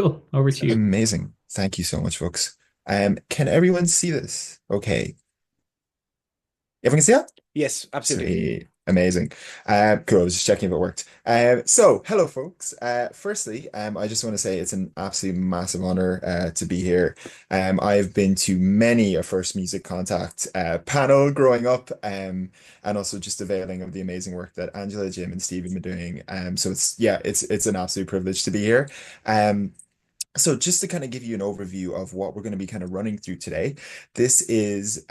Cool. Over to you. Amazing. Thank you so much, folks. Can everyone see this? Okay. Everyone can see that? Yes, absolutely. Sweet. Amazing. Cool. I was just checking if it worked. Hello, folks. Firstly, I just want to say it's an absolute massive honor to be here. I've been to many a First Music Contact panel growing up, and also just availing of the amazing work that Angela, Jim, and Steve have been doing. So it's an absolute privilege to be here. Um, So just to kind of give you an overview of what we're going to be kind of running through today, this is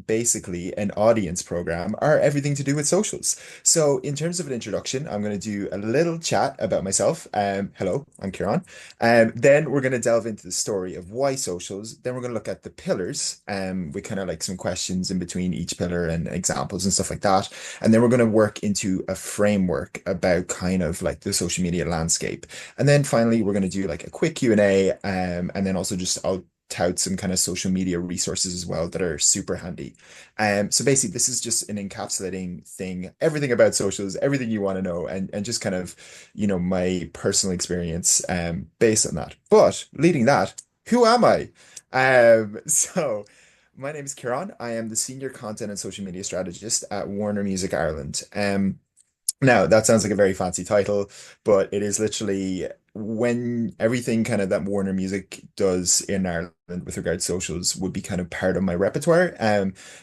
basically an audience program or everything to do with socials. So in terms of an introduction, I'm going to do a little chat about myself. Hello, I'm Kieran. Then we're going to delve into the story of why socials. Then we're going to look at the pillars, with kind of like some questions in between each pillar and examples and stuff like that. And then we're going to work into a framework about kind of like the social media landscape. And then finally, we're going to do like a quick Q&A, and then also just I'll tout some kind of social media resources as well that are super handy. So basically, this is just an encapsulating thing, everything about socials, everything you want to know, and just kind of, my personal experience based on that. But leading that, who am I? So my name is Kieran. I am the senior content and social media strategist at Warner Music Ireland. Now, that sounds like a very fancy title, but it is literally when everything kind of that Warner Music does in Ireland with regard to socials would be kind of part of my repertoire.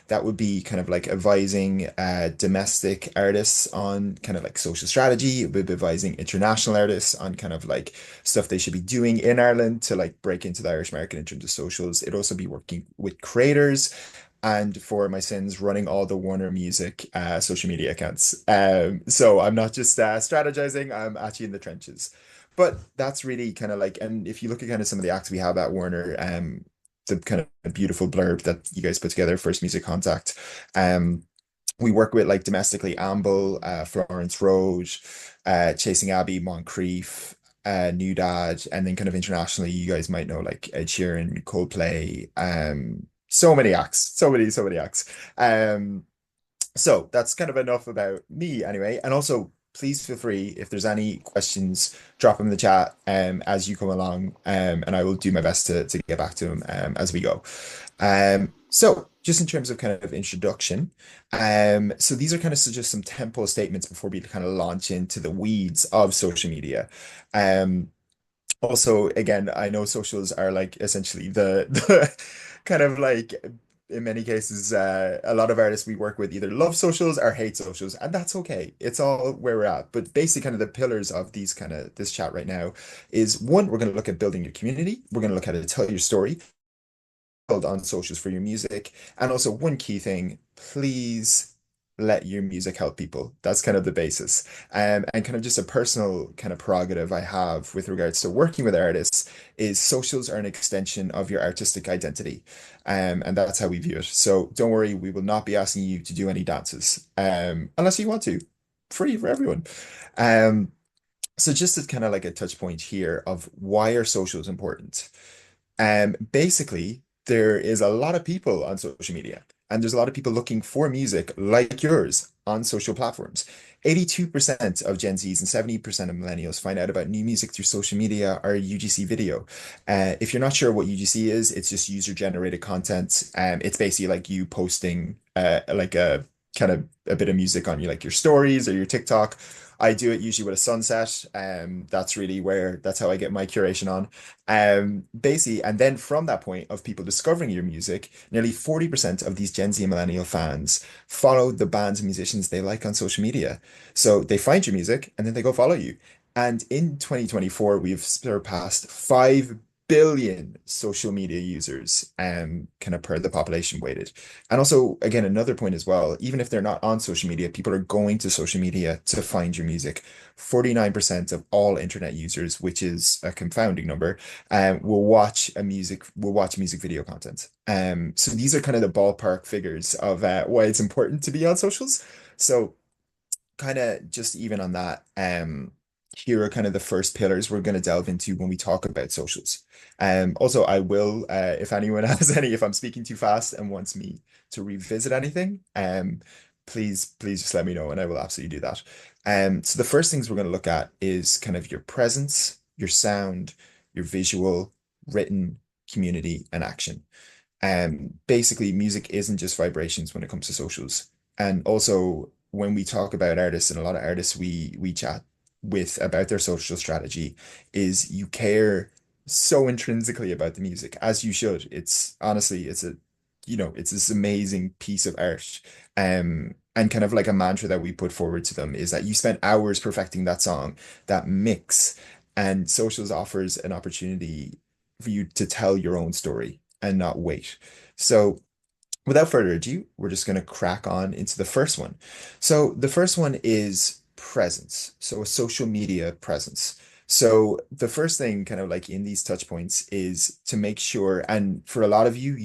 That would be kind of like advising domestic artists on kind of like social strategy. It would be advising international artists on kind of like stuff they should be doing in Ireland to like break into the Irish market in terms of socials. It'd also be working with creators and for my sins running all the Warner Music social media accounts. So I'm not just strategizing, I'm actually in the trenches. But that's really kind of like, and if you look at kind of some of the acts we have at Warner, the kind of beautiful blurb that you guys put together, First Music Contact, we work with like domestically Amble, Florence Road, Chasing Abbey, Moncrief, New Dad, and then kind of internationally, you guys might know like Ed Sheeran, Coldplay, so many acts, so many acts. So that's kind of enough about me anyway. And also, please feel free if there's any questions, drop them in the chat as you come along, and I will do my best to get back to them as we go. So just in terms of kind of introduction, so these are kind of just some tempo statements before we kind of launch into the weeds of social media. Um, Also, again, I know socials are like essentially the kind of like in many cases, a lot of artists we work with either love socials or hate socials, and that's okay. It's all where we're at. But basically, kind of the pillars of these kind of this chat right now is one, we're going to look at building your community. We're going to look at how to tell your story, build on socials for your music, and also one key thing, please let your music help people. That's kind of the basis. And kind of just a personal kind of prerogative I have with regards to working with artists is socials are an extension of your artistic identity. And that's how we view it. So don't worry, we will not be asking you to do any dances, unless you want to. Free for everyone. Um, so just as kind of like a touch point here of why are socials important? Basically, there is a lot of people on social media, and there's a lot of people looking for music like yours on social platforms. 82% of Gen Zs and 70% of millennials find out about new music through social media or UGC video. If you're not sure what UGC is, it's just user-generated content. It's basically like you posting like a kind of a bit of music on like your stories or your TikTok. I do it usually with a sunset. That's really where that's how I get my curation on. Basically, and then from that point of people discovering your music, nearly 40% of these Gen Z and millennial fans follow the bands and musicians they like on social media. So they find your music and then they go follow you. And in 2024, we've surpassed 5 billion social media users, kind of per the population weighted. And also, again, another point as well, even if they're not on social media, people are going to social media to find your music. 49% of all internet users, which is a confounding number, will watch music video content. So these are kind of the ballpark figures of why it's important to be on socials. So kind of just even on that, here are kind of the first pillars we're going to delve into when we talk about socials. Also, I will, if anyone has any, if I'm speaking too fast and wants me to revisit anything, please just let me know and I will absolutely do that. So the first things we're going to look at is kind of your presence, your sound, your visual, written, community, and action. Basically, music isn't just vibrations when it comes to socials. And also, when we talk about artists, and a lot of artists we chat with about their social strategy, is you care so intrinsically about the music, as you should. It's honestly, it's this amazing piece of art. And kind of like a mantra that we put forward to them is that you spent hours perfecting that song, that mix, and socials offers an opportunity for you to tell your own story and not wait. So, without further ado, we're just going to crack on into the first one. So, the first one is presence. So, a social media presence. So, the first thing, kind of like in these touch points, is to make sure, and for a lot of you,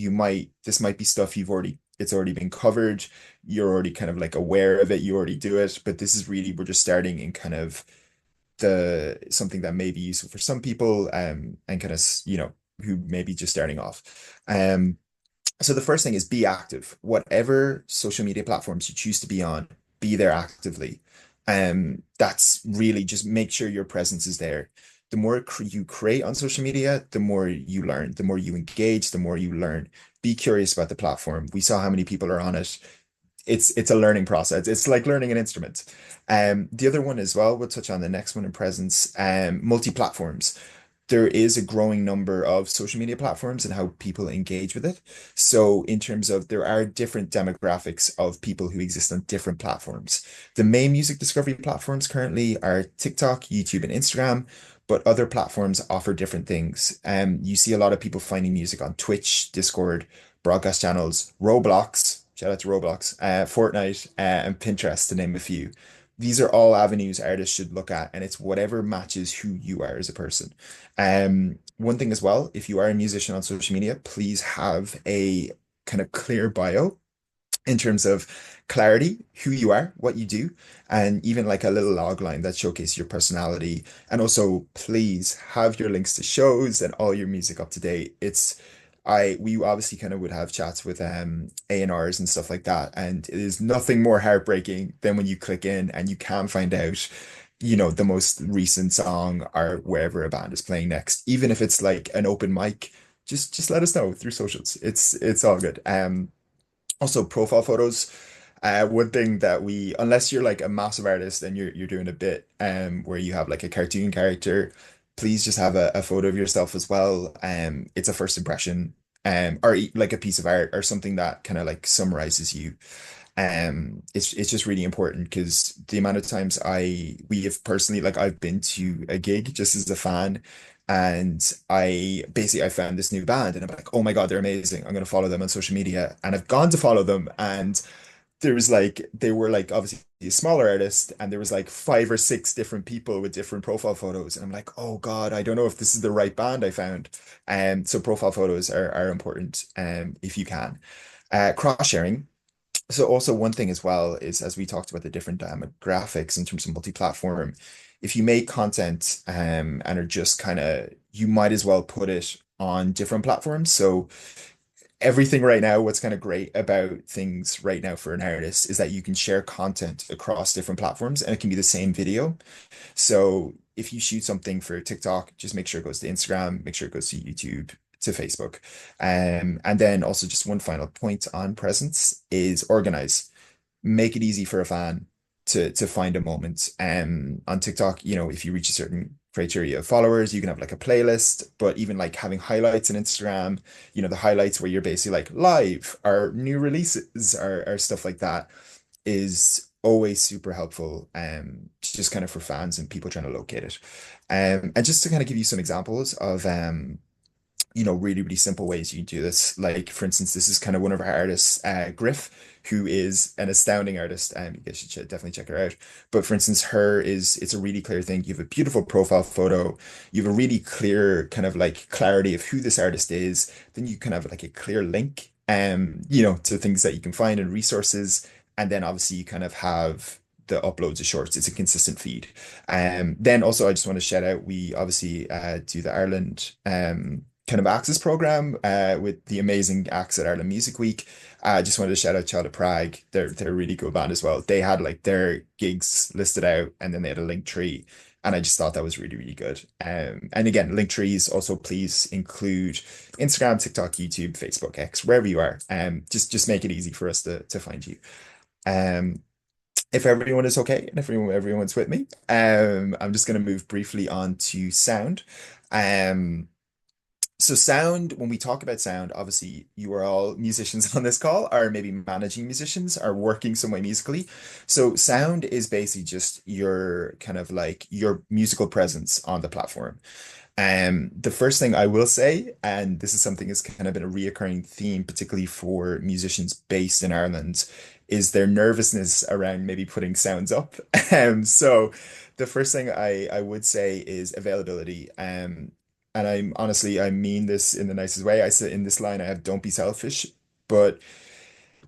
this might be stuff it's already been covered. You're already kind of like aware of it. You already do it. But this is really, we're just starting in kind of the something that may be useful for some people, and kind of, who may be just starting off. So the first thing is be active. Whatever social media platforms you choose to be on, be there actively. That's really just make sure your presence is there. The more you create on social media, the more you learn. The more you engage, the more you learn. Be curious about the platform. We saw how many people are on it. It's a learning process. It's like learning an instrument. The other one as well, we'll touch on the next one in presence, multi-platforms. There is a growing number of social media platforms and how people engage with it. So, in terms of there are different demographics of people who exist on different platforms. The main music discovery platforms currently are TikTok, YouTube, and Instagram, but other platforms offer different things. You see a lot of people finding music on Twitch, Discord, broadcast channels, Roblox, shout out to Roblox, Fortnite, and Pinterest, to name a few. These are all avenues artists should look at, and it's whatever matches who you are as a person. One thing as well, if you are a musician on social media, please have a kind of clear bio in terms of clarity, who you are, what you do, and even like a little log line that showcases your personality. And also, please have your links to shows and all your music up to date. We obviously kind of would have chats with A&Rs and stuff like that. And it is nothing more heartbreaking than when you click in and you can find out, the most recent song or wherever a band is playing next. Even if it's like an open mic, just let us know through socials. It's all good. Also, profile photos. One thing that unless you're like a massive artist and you're doing a bit where you have like a cartoon character, please just have a photo of yourself as well. It's a first impression, or like a piece of art or something that kind of like summarizes you. It's just really important because the amount of times we have personally, like I've been to a gig just as a fan, and I found this new band and I'm like, oh my God, they're amazing. I'm gonna follow them on social media. And I've gone to follow them, and they were like obviously a smaller artist, and there was like five or six different people with different profile photos. And I'm like, oh God, I don't know if this is the right band I found. So profile photos are important, if you can. Cross sharing. So also one thing as well is, as we talked about the different demographics in terms of multi-platform, if you make content and are just kind of, you might as well put it on different platforms. So everything right now, what's kind of great about things right now for an artist is that you can share content across different platforms and it can be the same video. So if you shoot something for TikTok, just make sure it goes to Instagram, make sure it goes to YouTube, to Facebook. And then also just one final point on presence is organize. Make it easy for a fan to find a moment. On TikTok, if you reach a certain criteria of followers, you can have like a playlist, but even like having highlights on Instagram, the highlights where you're basically like live or new releases or stuff like that is always super helpful, just kind of for fans and people trying to locate it. And just to kind of give you some examples of really, really simple ways you can do this. Like, for instance, this is kind of one of our artists, Griff, who is an astounding artist. You guys should definitely check her out. But for instance, it's a really clear thing. You have a beautiful profile photo. You have a really clear kind of like clarity of who this artist is. Then you can have like a clear link, to things that you can find and resources. And then obviously you kind of have the uploads of shorts. It's a consistent feed. Then also I just want to shout out, we obviously do the Ireland kind of access program with the amazing acts at Ireland Music Week. I just wanted to shout out Child of Prague. They're a really cool band as well. They had like their gigs listed out, and then they had a link tree. And I just thought that was really, really good. And again, link trees also please include Instagram, TikTok, YouTube, Facebook, X, wherever you are. Just make it easy for us to find you. Um, if everyone is okay and if everyone's with me, I'm just going to move briefly on to sound. Um, so sound, when we talk about sound, obviously you are all musicians on this call, or maybe managing musicians, are working some way musically. So sound is basically just your kind of like your musical presence on the platform. The first thing I will say, and this is something that's kind of been a reoccurring theme, particularly for musicians based in Ireland, is their nervousness around maybe putting sounds up. So the first thing I would say is availability. And I'm honestly, I mean this in the nicest way. I said in this line, I have don't be selfish, but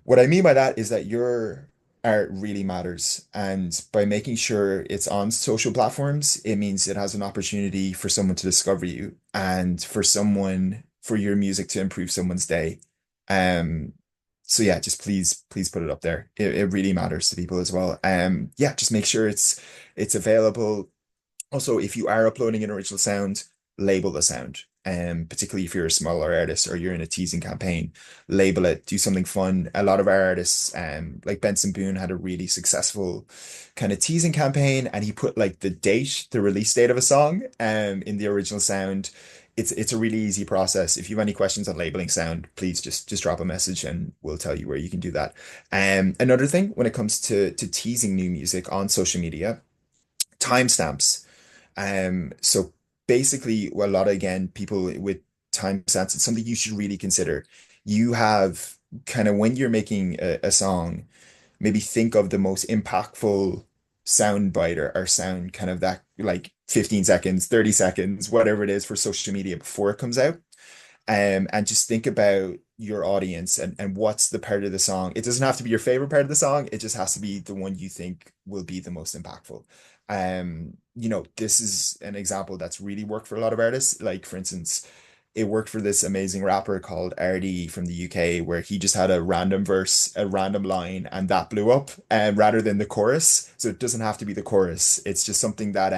what I mean by that is that your art really matters. And by making sure it's on social platforms, it means it has an opportunity for someone to discover you and for someone, for your music to improve someone's day. Um, so yeah, just please put it up there. It really matters to people as well. Yeah, just make sure it's available. Also, if you are uploading an original sound, label the sound. Particularly if you're a smaller artist or you're in a teasing campaign, label it, do something fun. A lot of our artists, like Benson Boone had a really successful kind of teasing campaign, and he put like the release date of a song, in the original sound. It's a really easy process. If you have any questions on labeling sound, please just drop a message and we'll tell you where you can do that. Another thing when it comes to teasing new music on social media, timestamps. So basically, well, a lot of again, people with timestamps, it's something you should really consider. You have kind of when you're making a song, maybe think of the most impactful sound bite or sound kind of that like 15 seconds, 30 seconds, whatever it is for social media before it comes out. And just think about your audience and what's the part of the song. It doesn't have to be your favorite part of the song. It just has to be the one you think will be the most impactful. This is an example that's really worked for a lot of artists. Like, for instance, it worked for this amazing rapper called RD from the UK, where he just had a random verse, a random line, and that blew up, rather than the chorus. So it doesn't have to be the chorus. It's just something that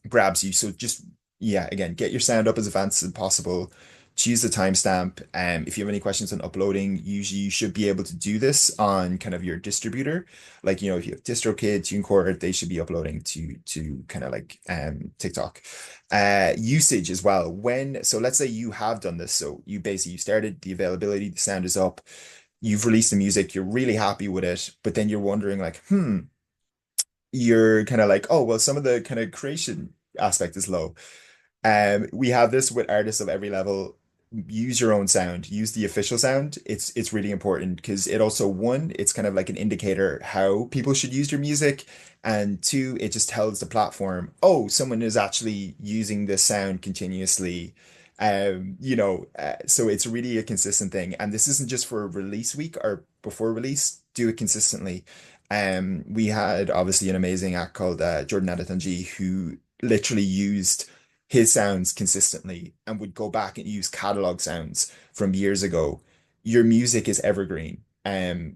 grabs you. So just yeah, again, get your sound up as advanced as possible. Choose the timestamp. If you have any questions on uploading, usually you should be able to do this on kind of your distributor. Like, if you have DistroKid, TuneCore, they should be uploading to kind of like TikTok. Usage as well. So let's say you have done this. So you started the availability, the sound is up, you've released the music, you're really happy with it, but then you're wondering like, you're kind of like, oh, well, some of the kind of creation aspect is low. We have this with artists of every level. Use your own sound, use the official sound. It's really important because it also, one, it's kind of like an indicator how people should use your music. And two, it just tells the platform, oh, someone is actually using this sound continuously. So it's really a consistent thing. And this isn't just for release week or before release, do it consistently. We had obviously an amazing act called Jordan Adetunji, who literally used his sounds consistently and would go back and use catalog sounds from years ago. Your music is evergreen.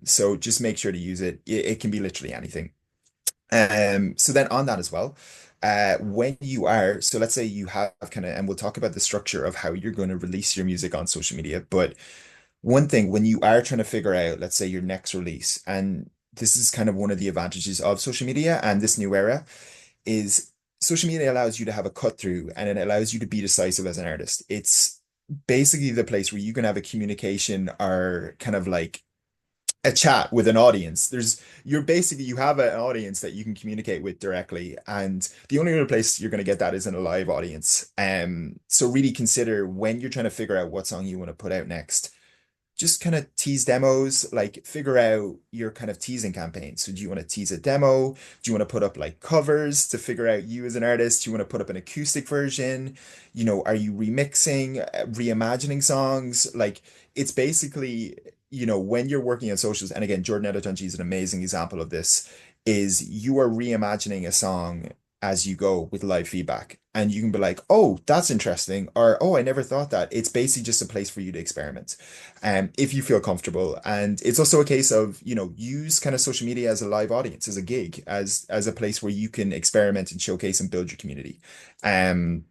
So just make sure to use it. It can be literally anything. So then on that as well, so let's say you have kind of, and we'll talk about the structure of how you're going to release your music on social media. But one thing, when you are trying to figure out, let's say your next release, and this is kind of one of the advantages of social media and this new era, is social media allows you to have a cut through and it allows you to be decisive as an artist. It's basically the place where you can have a communication or kind of like a chat with an audience. You have an audience that you can communicate with directly, and the only other place you're going to get that is in a live audience. So really consider when you're trying to figure out what song you want to put out next, just kind of tease demos, like figure out your kind of teasing campaign. So do you want to tease a demo? Do you want to put up like covers to figure out you as an artist? Do you want to put up an acoustic version? Are you remixing, reimagining songs? Like it's basically, when you're working on socials, and again, Jordan Adetunji is an amazing example of this, is you are reimagining a song as you go with live feedback. And you can be like, oh, that's interesting, or oh, I never thought that. It's basically just a place for you to experiment, if you feel comfortable. And it's also a case of, use kind of social media as a live audience, as a gig, as a place where you can experiment and showcase and build your community. Um,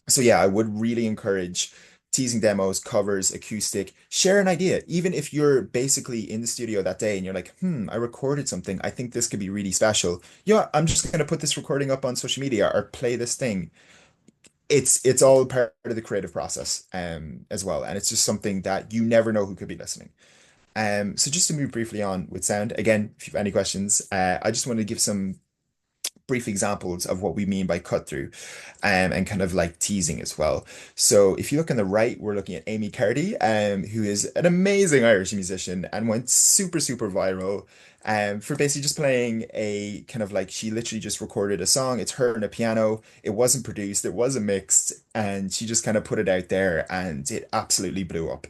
so yeah, I would really encourage teasing demos, covers, acoustic, share an idea. Even if you're basically in the studio that day and you're like, I recorded something. I think this could be really special. Yeah, I'm just gonna put this recording up on social media or play this thing. It's all part of the creative process, as well. And it's just something that you never know who could be listening. So just to move briefly on with sound, again, if you have any questions, I just want to give some brief examples of what we mean by cut through, and kind of like teasing as well. So if you look on the right, we're looking at Amy Carty, who is an amazing Irish musician and went super, super viral. For basically just playing a kind of like she literally just recorded a song. It's her and a piano. It wasn't produced, it wasn't mixed, and she just kind of put it out there and it absolutely blew up.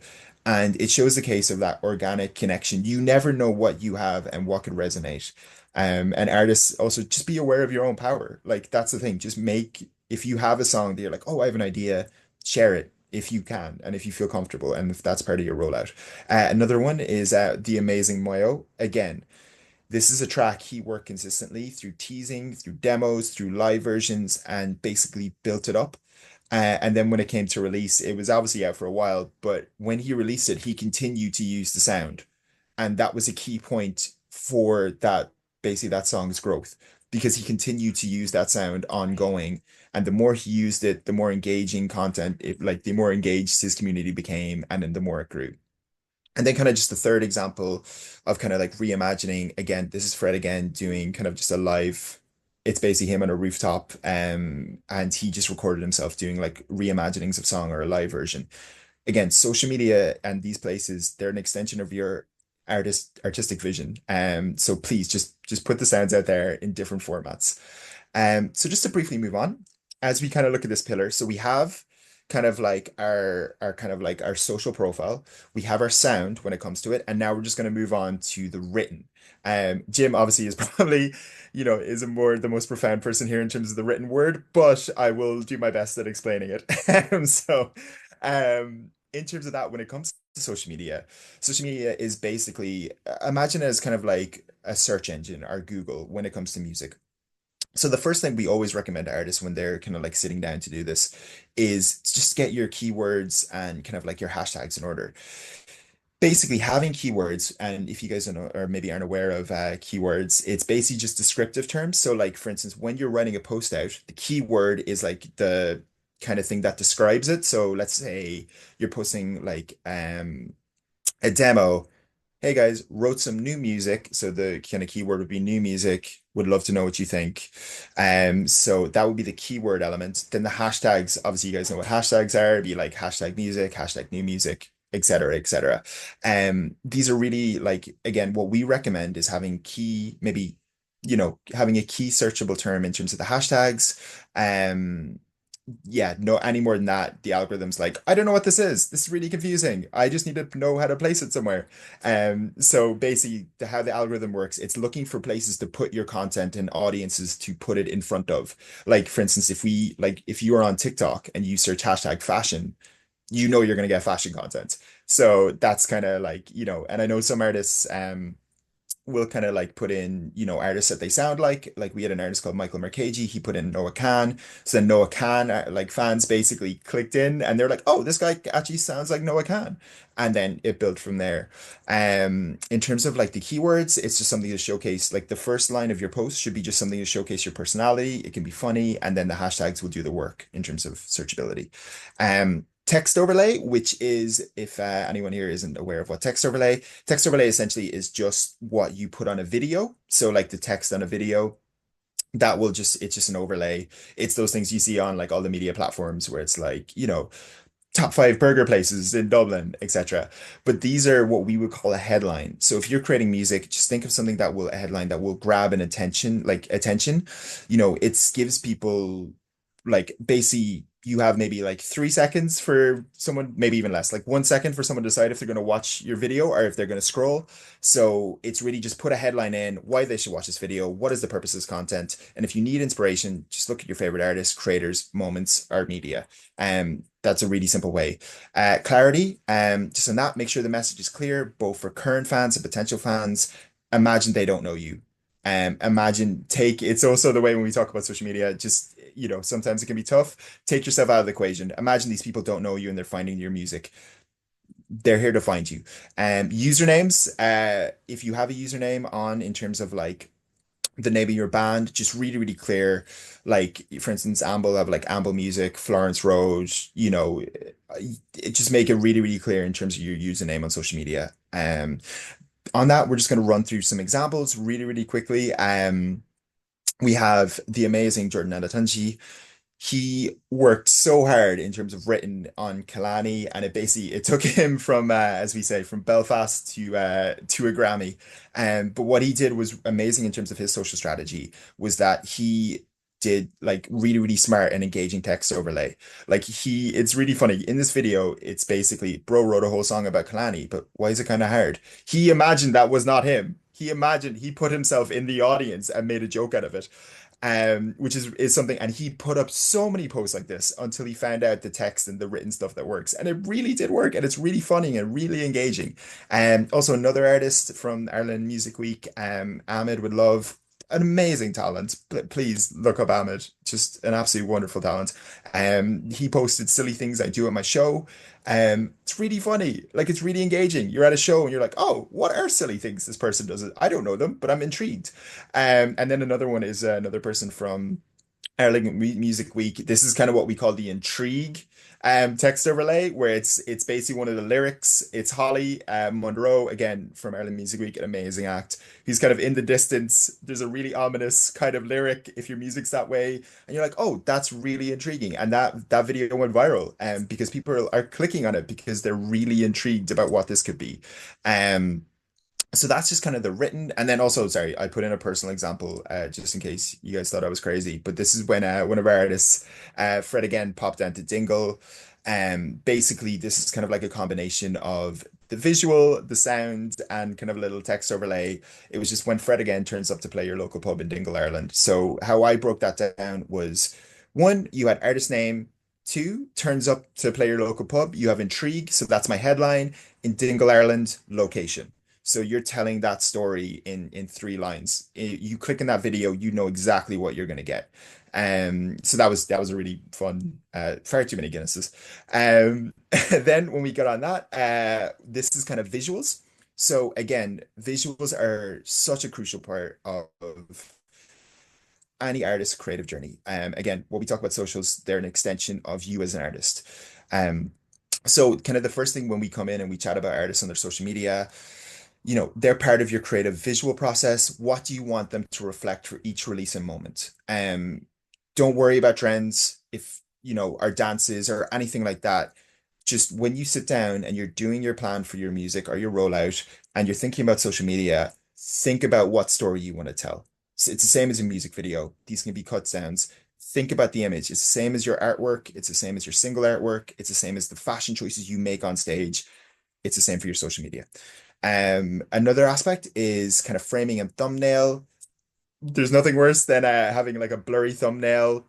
And it shows the case of that organic connection. You never know what you have and what could resonate. And artists also just be aware of your own power. Like that's the thing. Just make, if you have a song that you're like, oh, I have an idea, share it if you can and if you feel comfortable and if that's part of your rollout. Another one is The Amazing Moyo. Again, this is a track he worked consistently through teasing, through demos, through live versions, and basically built it up. And then when it came to release, it was obviously out for a while, but when he released it, he continued to use the sound. And that was a key point for that, basically that song's growth, because he continued to use that sound ongoing. And the more he used it, the more engaging content, like the more engaged his community became, and then the more it grew. And then kind of just the third example of kind of like reimagining, again, this is Fred again doing kind of just a live, it's basically him on a rooftop, and he just recorded himself doing like reimaginings of song or a live version. Again, social media and these places, they're an extension of your artistic vision. So please just put the sounds out there in different formats. So just to briefly move on, as we kind of look at this pillar, so we have kind of like our kind of like our social profile, we have our sound when it comes to it, and now we're just going to move on to the written. Jim obviously is probably, is a more the most profound person here in terms of the written word, but I will do my best at explaining it. In terms of that, when it comes to social media is basically, imagine it as kind of like a search engine or Google when it comes to music. So the first thing we always recommend to artists when they're kind of like sitting down to do this is just get your keywords and kind of like your hashtags in order. Basically, having keywords, and if you guys don't know, or maybe aren't aware of keywords, it's basically just descriptive terms. So like for instance, when you're writing a post out, the keyword is like the kind of thing that describes it. So let's say you're posting like a demo. Hey guys, wrote some new music. So the kind of keyword would be new music. Would love to know what you think. So that would be the keyword element. Then the hashtags, obviously you guys know what hashtags are. It'd be like hashtag music, hashtag new music, etc., etc. These are really like, again, what we recommend is having key, maybe, having a key searchable term in terms of the hashtags. Yeah, no, any more than that, the algorithm's like, I don't know what this is. This is really confusing. I just need to know how to place it somewhere. So basically, how the algorithm works, it's looking for places to put your content and audiences to put it in front of. Like, for instance, if you are on TikTok and you search hashtag fashion, you're going to get fashion content. So that's kind of like, and I know some artists, will kind of like put in, artists that they sound like. Like we had an artist called Michael Mercagi, he put in Noah Khan. So then Noah Khan, like fans basically clicked in and they're like, oh, this guy actually sounds like Noah Khan. And then it built from there. In terms of like the keywords, it's just something to showcase. Like the first line of your post should be just something to showcase your personality. It can be funny, and then the hashtags will do the work in terms of searchability. Text overlay, which is, if anyone here isn't aware of what text overlay essentially is just what you put on a video. So like the text on a video, it's just an overlay. It's those things you see on like all the media platforms where it's like, top five burger places in Dublin, etc. But these are what we would call a headline. So if you're creating music, just think of something a headline that will grab an attention, like attention. It gives people like basically you have maybe like 3 seconds for someone, maybe even less, like 1 second for someone to decide if they're going to watch your video or if they're going to scroll. So it's really just put a headline in why they should watch this video, what is the purpose of this content, and if you need inspiration, just look at your favorite artists, creators, moments, art media. That's a really simple way. Clarity, just on that, make sure the message is clear, both for current fans and potential fans. Imagine they don't know you. Imagine take it's also the way when we talk about social media, just sometimes it can be tough. Take yourself out of the equation. Imagine these people don't know you and they're finding your music. They're here to find you. Usernames, if you have a username on in terms of like the name of your band, just really, really clear. Like, for instance, Amble have like Amble Music, Florence Road, just make it really, really clear in terms of your username on social media. On that, we're just going to run through some examples really, really quickly. We have the amazing Jordan Anatunji. He worked so hard in terms of written on Kalani, and it took him from as we say, from Belfast to a Grammy. But what he did was amazing in terms of his social strategy, was that he did like really, really smart and engaging text overlay. It's really funny. In this video, it's basically bro wrote a whole song about Kalani, but why is it kind of hard? He imagined that was not him. He put himself in the audience and made a joke out of it, which is something. And he put up so many posts like this until he found out the text and the written stuff that works, and it really did work, and it's really funny and really engaging. Also another artist from Ireland Music Week, Ahmed would love. An amazing talent. Please look up Ahmed. Just an absolutely wonderful talent. He posted silly things I do at my show. It's really funny. Like it's really engaging. You're at a show and you're like, oh, what are silly things this person does? I don't know them, but I'm intrigued. And then another one is another person from Ireland Music Week. This is kind of what we call the intrigue text overlay, where it's basically one of the lyrics. It's Holly Monroe, again from Ireland Music Week, an amazing act. He's kind of in the distance. There's a really ominous kind of lyric if your music's that way, and you're like, oh, that's really intriguing. And that video went viral, because people are clicking on it because they're really intrigued about what this could be. Um, so that's just kind of the written. And then also, sorry, I put in a personal example just in case you guys thought I was crazy. But this is when one of our artists, Fred again, popped down to Dingle. Basically, this is kind of like a combination of the visual, the sound, and kind of a little text overlay. It was just when Fred again turns up to play your local pub in Dingle, Ireland. So how I broke that down was, one, you had artist name. Two, turns up to play your local pub. You have intrigue. So that's my headline. In Dingle, Ireland, location. So you're telling that story in 3 lines. You click in that video, you know exactly what you're going to get. So that was a really fun, far too many Guinnesses. Um, then when we got on that, this is kind of visuals. So again, visuals are such a crucial part of any artist's creative journey. Again, what we talk about socials, they're an extension of you as an artist. Um, so kind of the first thing when we come in and we chat about artists on their social media, they're part of your creative visual process. What do you want them to reflect for each release and moment? Don't worry about trends if, our dances or anything like that. Just when you sit down and you're doing your plan for your music or your rollout and you're thinking about social media, think about what story you want to tell. So it's the same as a music video. These can be cut sounds. Think about the image. It's the same as your artwork. It's the same as your single artwork. It's the same as the fashion choices you make on stage. It's the same for your social media. Another aspect is kind of framing and thumbnail. There's nothing worse than having like a blurry thumbnail.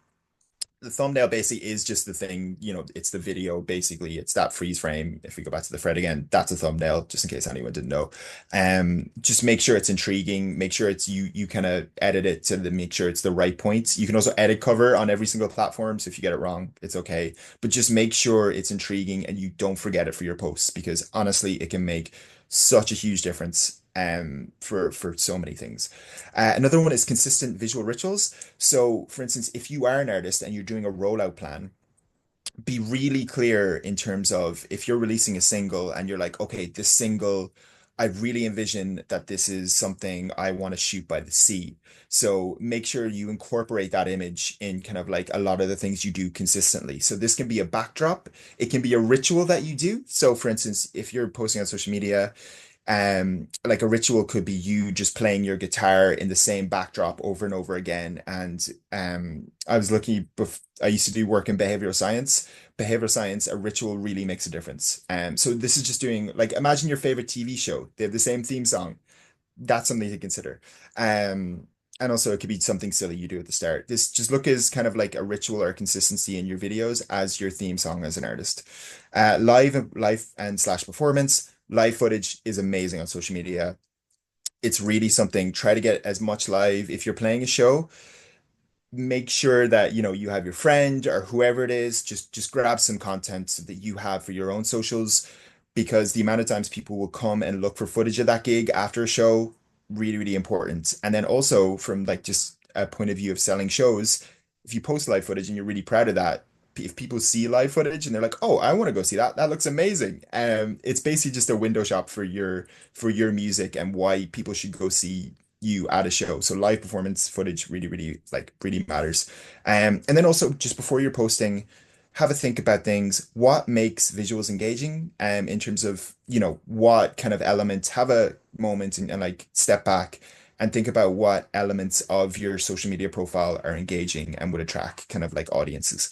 The thumbnail basically is just the thing, it's the video basically. It's that freeze frame. If we go back to the Fred again, that's a thumbnail, just in case anyone didn't know. Just make sure it's intriguing. Make sure it's you kind of edit it make sure it's the right points. You can also edit cover on every single platform, so if you get it wrong, it's okay. But just make sure it's intriguing and you don't forget it for your posts, because honestly, it can make such a huge difference for so many things. Another one is consistent visual rituals. So, for instance, if you are an artist and you're doing a rollout plan, be really clear in terms of if you're releasing a single and you're like, okay, this single, I really envision that this is something I want to shoot by the sea. So make sure you incorporate that image in kind of like a lot of the things you do consistently. So this can be a backdrop, it can be a ritual that you do. So, for instance, if you're posting on social media, Like a ritual could be you just playing your guitar in the same backdrop over and over again. And I was lucky, I used to do work in behavioral science. Behavioral science, a ritual really makes a difference. So this is just doing, like, imagine your favorite TV show. They have the same theme song. That's something to consider. Um, and also it could be something silly you do at the start. This just look as kind of like a ritual or consistency in your videos as your theme song as an artist. Live and slash performance. Live footage is amazing on social media. It's really something. Try to get as much live. If you're playing a show, make sure that you have your friend or whoever it is just grab some content that you have for your own socials, because the amount of times people will come and look for footage of that gig after a show, really, really important. And then also from like just a point of view of selling shows, if you post live footage and you're really proud of that, if people see live footage and they're like, oh, I want to go see that, that looks amazing. It's basically just a window shop for your music and why people should go see you at a show. So live performance footage really, really like really matters. And then also just before you're posting, have a think about things. What makes visuals engaging? In terms of, what kind of elements, have a moment and like step back and think about what elements of your social media profile are engaging and would attract kind of like audiences.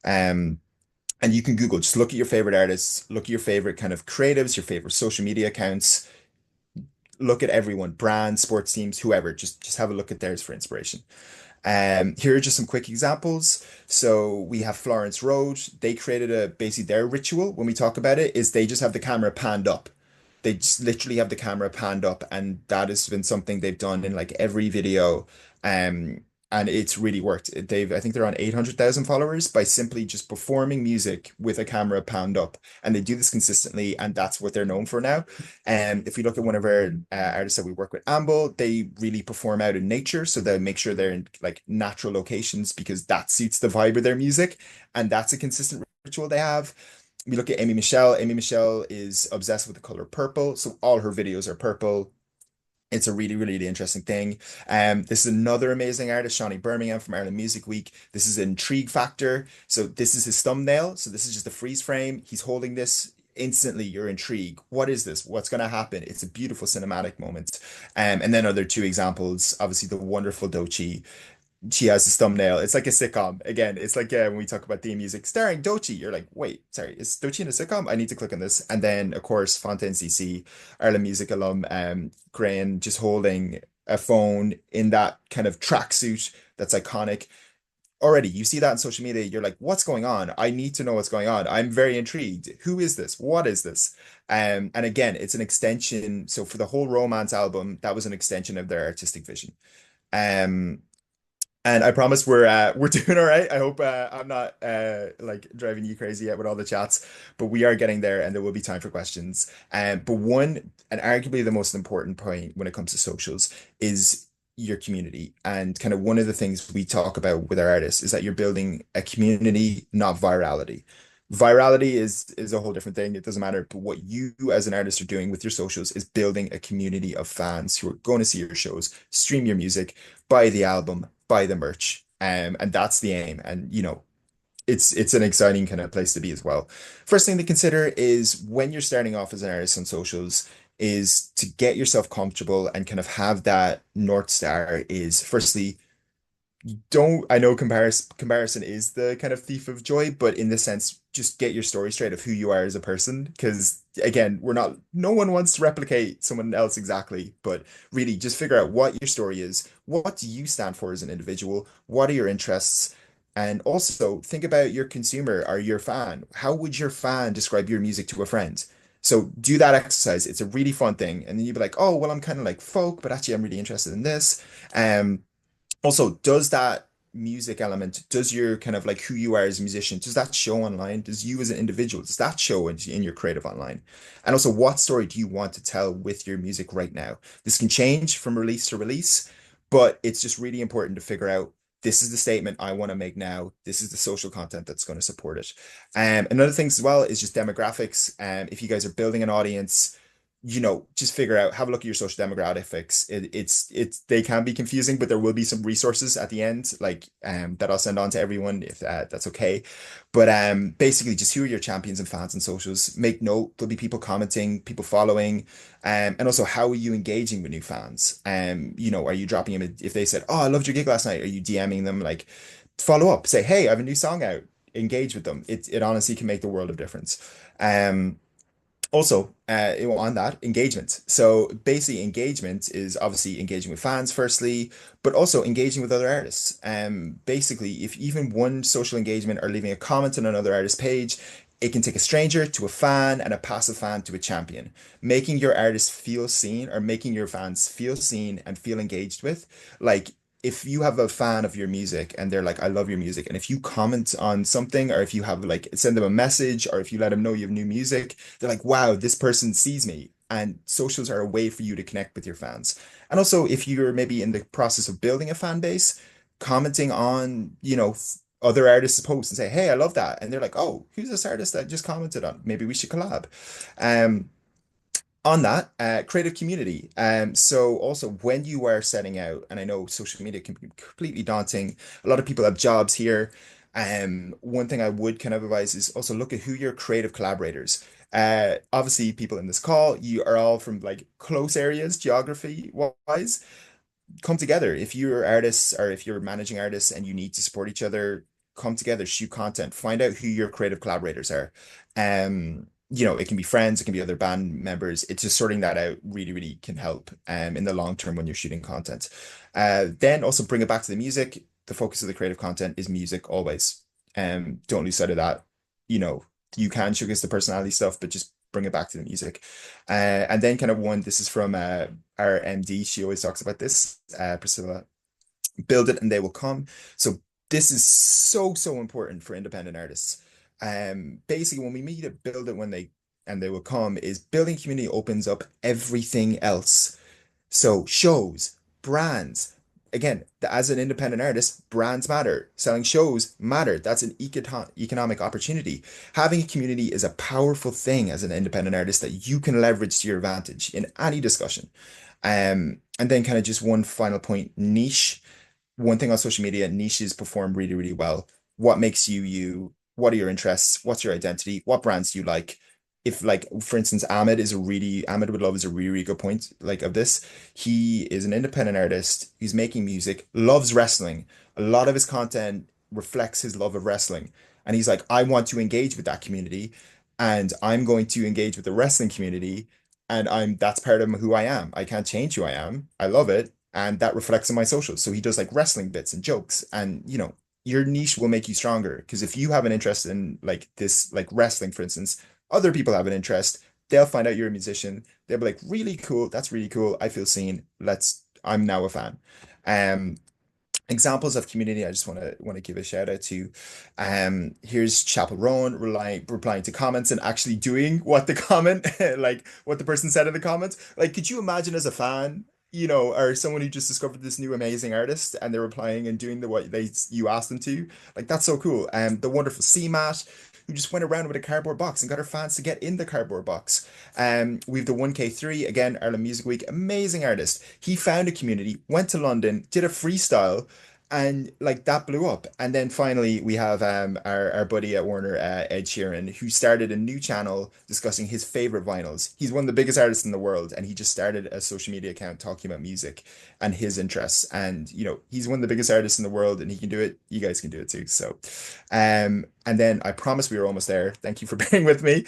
Um, and you can Google, just look at your favorite artists, look at your favorite kind of creatives, your favorite social media accounts, look at everyone, brands, sports teams, whoever, just have a look at theirs for inspiration. Here are just some quick examples. So we have Florence Road. They created a basically their ritual when we talk about it is they just have the camera panned up. They just literally have the camera panned up, and that has been something they've done in like every video. Um, and it's really worked. I think they're on 800,000 followers by simply just performing music with a camera panned up. And they do this consistently, and that's what they're known for now. And if we look at one of our artists that we work with, Amble, they really perform out in nature. So they make sure they're in like natural locations because that suits the vibe of their music. And that's a consistent ritual they have. We look at Amy Michelle. Amy Michelle is obsessed with the color purple. So all her videos are purple. It's a really, really interesting thing. This is another amazing artist, Shawnee Birmingham from Ireland Music Week. This is Intrigue Factor. So this is his thumbnail. So this is just a freeze frame. He's holding this. Instantly, you're intrigued. What is this? What's going to happen? It's a beautiful cinematic moment. And then other two examples, obviously the wonderful Doechii. She has this thumbnail. It's like a sitcom. Again, it's like when we talk about theme music starring Doechii, you're like, wait, sorry, is Doechii in a sitcom? I need to click on this. And then, of course, Fontaine CC, Ireland Music alum, Graham, just holding a phone in that kind of tracksuit that's iconic. Already, you see that on social media, you're like, what's going on? I need to know what's going on. I'm very intrigued. Who is this? What is this? And again, it's an extension. So for the whole Romance album, that was an extension of their artistic vision. Um, and I promise we're doing all right. I hope I'm not like driving you crazy yet with all the chats, but we are getting there, and there will be time for questions. But one and arguably the most important point when it comes to socials is your community. And kind of one of the things we talk about with our artists is that you're building a community, not virality. Virality is a whole different thing. It doesn't matter. But what you as an artist are doing with your socials is building a community of fans who are going to see your shows, stream your music, buy the album, buy the merch. And that's the aim. And it's an exciting kind of place to be as well. First thing to consider is when you're starting off as an artist on socials is to get yourself comfortable and kind of have that North Star is firstly don't I know comparison is the kind of thief of joy, but in this sense, just get your story straight of who you are as a person. Because again, no one wants to replicate someone else exactly, but really just figure out what your story is. What do you stand for as an individual? What are your interests? And also think about your consumer or your fan. How would your fan describe your music to a friend? So do that exercise. It's a really fun thing. And then you'd be like, oh, well, I'm kind of like folk, but actually I'm really interested in this. Also, does that music element, does your kind of like who you are as a musician, does that show online? Does you as an individual, does that show in your creative online? And also, what story do you want to tell with your music right now? This can change from release to release, but it's just really important to figure out this is the statement I want to make now. This is the social content that's going to support it. Another thing as well is just demographics. If you guys are building an audience, just figure out, have a look at your social demographics. They can be confusing, but there will be some resources at the end, like that I'll send on to everyone if that's okay. But basically, just who are your champions and fans and socials? Make note. There'll be people commenting, people following, and also how are you engaging with new fans? Are you dropping them if they said, "Oh, I loved your gig last night"? Are you DMing them like follow up, say, "Hey, I have a new song out." Engage with them. It honestly can make the world of difference. Um, also, on that, engagement. So basically, engagement is obviously engaging with fans, firstly, but also engaging with other artists. Basically, if even one social engagement or leaving a comment on another artist's page, it can take a stranger to a fan and a passive fan to a champion. Making your artist feel seen or making your fans feel seen and feel engaged with, like if you have a fan of your music and they're like, I love your music, and if you comment on something, or if you have like send them a message, or if you let them know you have new music, they're like, wow, this person sees me. And socials are a way for you to connect with your fans. And also, if you're maybe in the process of building a fan base, commenting on, other artists' posts and say, hey, I love that. And they're like, oh, who's this artist that just commented on? Maybe we should collab. Um, on that, creative community. So also when you are setting out, and I know social media can be completely daunting. A lot of people have jobs here. One thing I would kind of advise is also look at who your creative collaborators. Obviously, people in this call, you are all from like close areas, geography wise, come together. If you're artists or if you're managing artists and you need to support each other, come together, shoot content, find out who your creative collaborators are. It can be friends, it can be other band members. It's just sorting that out really, really can help in the long term when you're shooting content. Then also bring it back to the music. The focus of the creative content is music always. Don't lose sight of that. You know, you can showcase the personality stuff, but just bring it back to the music. And then kind of one, this is from our MD. She always talks about this, Priscilla. Build it and they will come. So this is so, so important for independent artists. Basically, when we meet it, build it when they will come, is building community opens up everything else. So shows, brands. Again, as an independent artist, brands matter. Selling shows matter. That's an economic opportunity. Having a community is a powerful thing as an independent artist that you can leverage to your advantage in any discussion. And then kind of just one final point, niche. One thing on social media, niches perform really, really well. What makes you you? What are your interests? What's your identity? What brands do you like? If like for instance, Ahmed would love is a really, really good point like of this. He is an independent artist. He's making music, loves wrestling. A lot of his content reflects his love of wrestling. And he's like, I want to engage with that community and I'm going to engage with the wrestling community and that's part of who I am. I can't change who I am. I love it and that reflects on my socials. So he does like wrestling bits and jokes and your niche will make you stronger because if you have an interest in like this like wrestling for instance, other people have an interest. They'll find out you're a musician. They'll be like, really cool. That's really cool. I feel seen. I'm now a fan. Um, Examples of community I just want to give a shout out to. Here's Chapel Roan replying to comments and actually doing what the comment like what the person said in the comments. Like, could you imagine as a fan, or someone who just discovered this new amazing artist and they're replying and doing the what they you asked them to? Like, that's so cool. The wonderful CMAT who just went around with a cardboard box and got her fans to get in the cardboard box. We've the 1K3, again, Ireland Music Week, amazing artist. He found a community, went to London, did a freestyle, and like that blew up. And then finally we have our buddy at Warner, Ed Sheeran, who started a new channel discussing his favorite vinyls. He's one of the biggest artists in the world, and he just started a social media account talking about music and his interests. And he's one of the biggest artists in the world, and he can do it. You guys can do it too. So, and then I promise we were almost there. Thank you for bearing with me.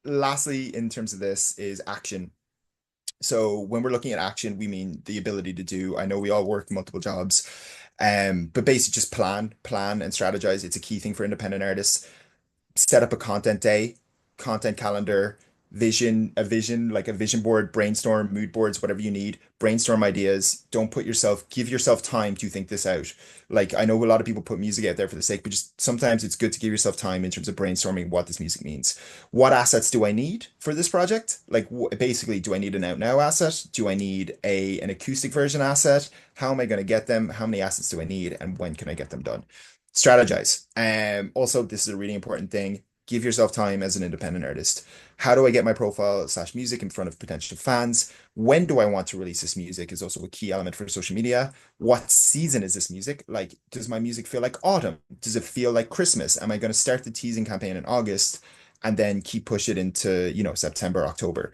Lastly, in terms of this, is action. So when we're looking at action, we mean the ability to do. I know we all work multiple jobs, but basically just plan and strategize. It's a key thing for independent artists. Set up a content day, content calendar, like a vision board, brainstorm, mood boards, whatever you need. Brainstorm ideas. Don't give yourself time to think this out. Like I know a lot of people put music out there for the sake, but just sometimes it's good to give yourself time in terms of brainstorming what this music means. What assets do I need for this project? Like basically, do I need an out now asset? Do I need an acoustic version asset? How am I going to get them? How many assets do I need? And when can I get them done? Strategize. Also, this is a really important thing. Give yourself time as an independent artist. How do I get my profile slash music in front of potential fans? When do I want to release this music is also a key element for social media. What season is this music? Like, does my music feel like autumn? Does it feel like Christmas? Am I going to start the teasing campaign in August and then keep push it into, September, October?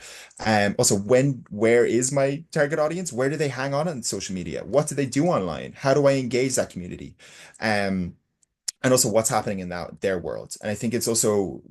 Also, where is my target audience? Where do they hang on social media? What do they do online? How do I engage that community? Um, and also what's happening in their world. And I think it's also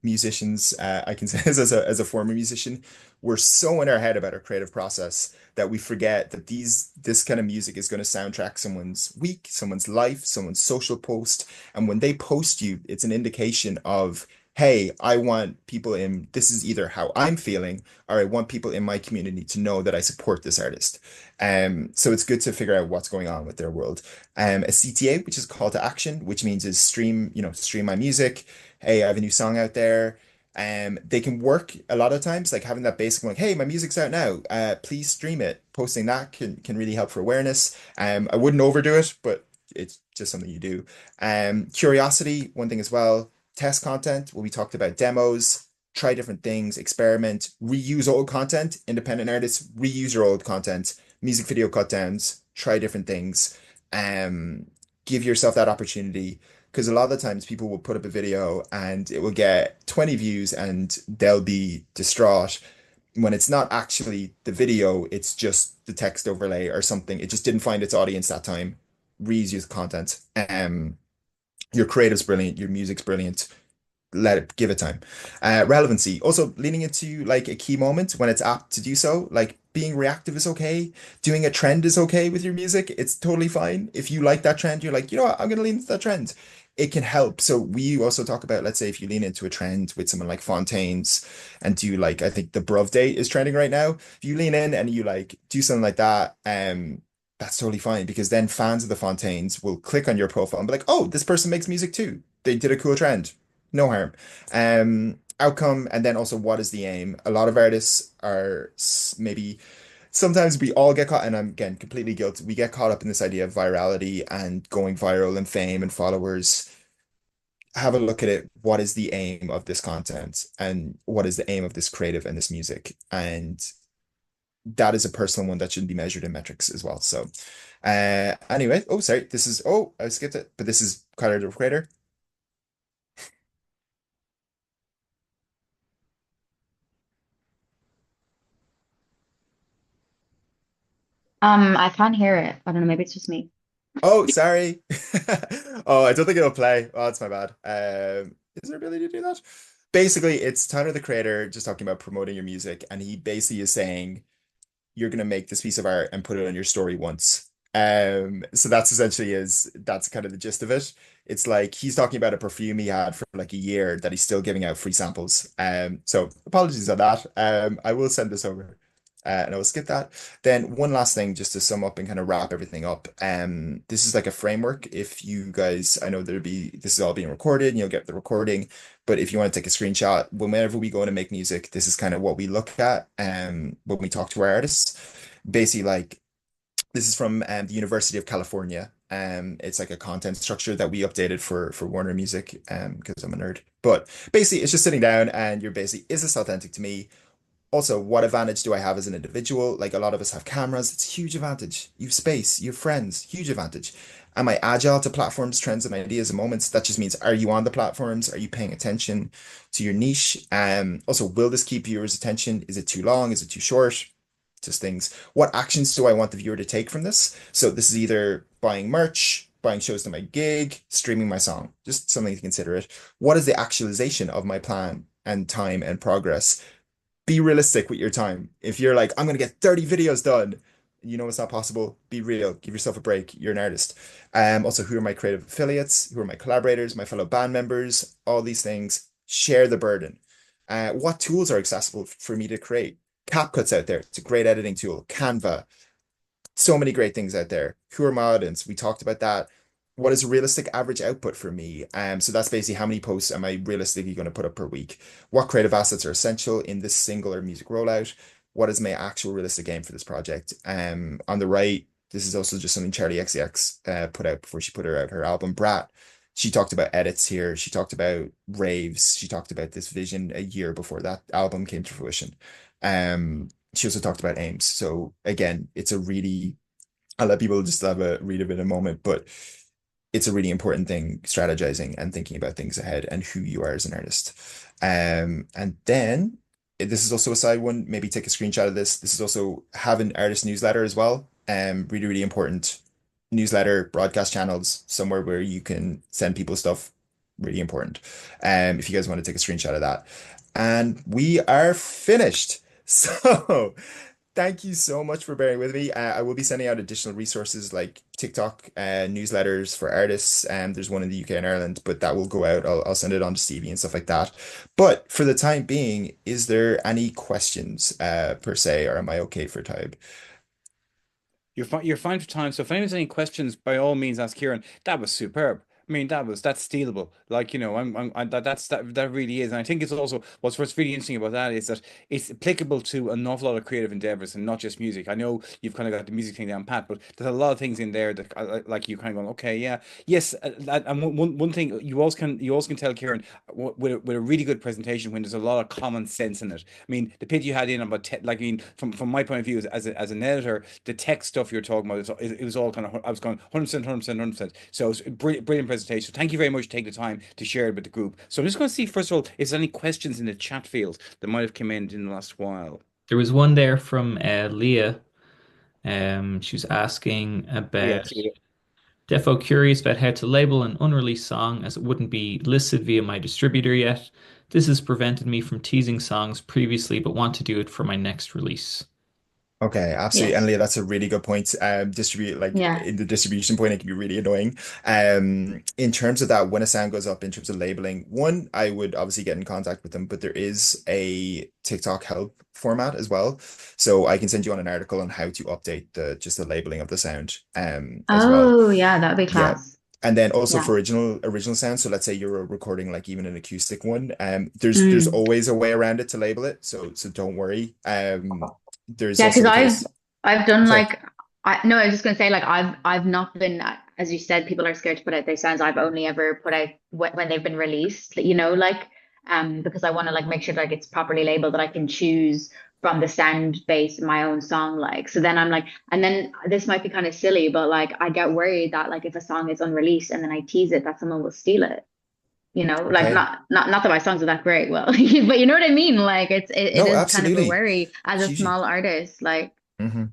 musicians, I can say this as a former musician, we're so in our head about our creative process that we forget that this kind of music is going to soundtrack someone's week, someone's life, someone's social post. And when they post you, it's an indication of, hey, I want people in, this is either how I'm feeling, or I want people in my community to know that I support this artist. So it's good to figure out what's going on with their world. A CTA, which is call to action, which means is stream, stream my music. Hey, I have a new song out there. They can work a lot of times, like having that basic like, hey, my music's out now. Please stream it. Posting that can really help for awareness. I wouldn't overdo it, but it's just something you do. Curiosity, one thing as well. Test content, where we talked about demos, try different things, experiment, reuse old content. Independent artists, reuse your old content, music video cut downs, try different things. Um, Give yourself that opportunity because a lot of the times people will put up a video and it will get 20 views and they'll be distraught when it's not actually the video, it's just the text overlay or something. It just didn't find its audience that time. Reuse the content. Your creative's brilliant, your music's brilliant, let it give it time. Relevancy, also leaning into like a key moment when it's apt to do so. Like being reactive is okay. Doing a trend is okay with your music. It's totally fine. If you like that trend, you're like, you know what, I'm gonna lean into that trend. It can help. So we also talk about, let's say, if you lean into a trend with someone like Fontaine's and do like, I think the Bruv Day is trending right now. If you lean in and you like do something like that, that's totally fine because then fans of the Fontaines will click on your profile and be like, oh, this person makes music too. They did a cool trend. No harm. Outcome, and then also what is the aim? A lot of artists are maybe sometimes we all get caught, and I'm again completely guilty. We get caught up in this idea of virality and going viral and fame and followers. Have a look at it. What is the aim of this content, and what is the aim of this creative and this music? And that is a personal one that should be measured in metrics as well. So, anyway, oh sorry, this is I skipped it, but this is Kyler the Creator. I can't hear it. I don't know, maybe it's just me. Oh, sorry. Oh, I don't think it'll play. Oh, that's my bad. Is there ability to do that? Basically, it's Tyler the Creator just talking about promoting your music, and he basically is saying you're gonna make this piece of art and put it on your story once. So that's essentially that's kind of the gist of it. It's like he's talking about a perfume he had for like a year that he's still giving out free samples. So apologies on that. I will send this over. And I will skip that. Then one last thing, just to sum up and kind of wrap everything up. This is like a framework. If you guys, I know this is all being recorded, and you'll get the recording. But if you want to take a screenshot, whenever we go to make music, this is kind of what we look at when we talk to our artists. Basically, like this is from the University of California. It's like a content structure that we updated for Warner Music because I'm a nerd. But basically, it's just sitting down and you're basically, is this authentic to me? Also, what advantage do I have as an individual? Like a lot of us have cameras, it's a huge advantage. You have space, you have friends, huge advantage. Am I agile to platforms, trends, and ideas and moments? That just means, are you on the platforms? Are you paying attention to your niche? Also, will this keep viewers' attention? Is it too long? Is it too short? Just things. What actions do I want the viewer to take from this? So this is either buying merch, buying shows to my gig, streaming my song. Just something to consider it. What is the actualization of my plan and time and progress? Be realistic with your time. If you're like, I'm gonna get 30 videos done, you know it's not possible. Be real. Give yourself a break. You're an artist. Also, who are my creative affiliates? Who are my collaborators, my fellow band members? All these things. Share the burden. What tools are accessible for me to create? CapCut's out there. It's a great editing tool. Canva, so many great things out there. Who are my audience? We talked about that. What is a realistic average output for me? So that's basically how many posts am I realistically going to put up per week? What creative assets are essential in this singular music rollout? What is my actual realistic aim for this project? On the right, this is also just something Charlie XCX put out before she put her album Brat. she talked about edits here. She talked about raves. She talked about this vision a year before that album came to fruition. She also talked about aims. So again, it's a really, I'll let people just have a read of it in a moment, but it's a really important thing, strategizing and thinking about things ahead and who you are as an artist. And then this is also a side one, maybe take a screenshot of this. This is also have an artist newsletter as well. Really, really important newsletter, broadcast channels, somewhere where you can send people stuff. Really important. If you guys want to take a screenshot of that. And we are finished. So thank you so much for bearing with me. I will be sending out additional resources like TikTok newsletters for artists. There's one in the UK and Ireland, but that will go out. I'll send it on to Stevie and stuff like that. But for the time being, is there any questions per se, or am I okay for time? You're fine for time. So if anyone's any questions, by all means ask Kieran. That was superb. I mean, that's stealable. Like, that really is. And I think it's also what's really interesting about that is that it's applicable to an awful lot of creative endeavors and not just music. I know you've kind of got the music thing down pat, but there's a lot of things in there that like you kind of going, okay, yeah, yes. And one thing you also can tell Kieran with a really good presentation when there's a lot of common sense in it. I mean, the bit you had in about like I mean, from my point of view as an editor, the tech stuff you're talking about, it was all kind of I was going 100%, 100%, 100%. So it's a brilliant presentation. So thank you very much for taking the time to share it with the group. So I'm just going to see first of all, is there any questions in the chat field that might have come in the last while? There was one there from Leah. She was asking Oh yeah, about let's see. Defo curious about how to label an unreleased song as it wouldn't be listed via my distributor yet. This has prevented me from teasing songs previously, but want to do it for my next release. Okay, absolutely. And Yes. Leah, that's a really good point. Distribute like Yeah. in the distribution point, it can be really annoying. In terms of that, when a sound goes up in terms of labeling, one, I would obviously get in contact with them, but there is a TikTok help format as well. So I can send you on an article on how to update the just the labeling of the sound as well. Oh, yeah, that'd be Yeah. class. And then also Yeah. for original sound, so let's say you're recording like even an acoustic one, there's Mm. always a way around it to label it. So don't worry. There's Yeah, also because the I've case. I've done Sorry. like I no, I was just gonna say like I've not been as you said, people are scared to put out their sounds. I've only ever put out when they've been released, like because I want to like make sure like it's properly labeled that I can choose from the sound base my own song like. So then I'm like, and then this might be kind of silly, but like I get worried that like if a song is unreleased and then I tease it, that someone will steal it. Like Okay. not that my songs are that great, well, but you know what I mean? Like it No, is kind of a absolutely. worry as It's a usually. small artist, like. Mhm.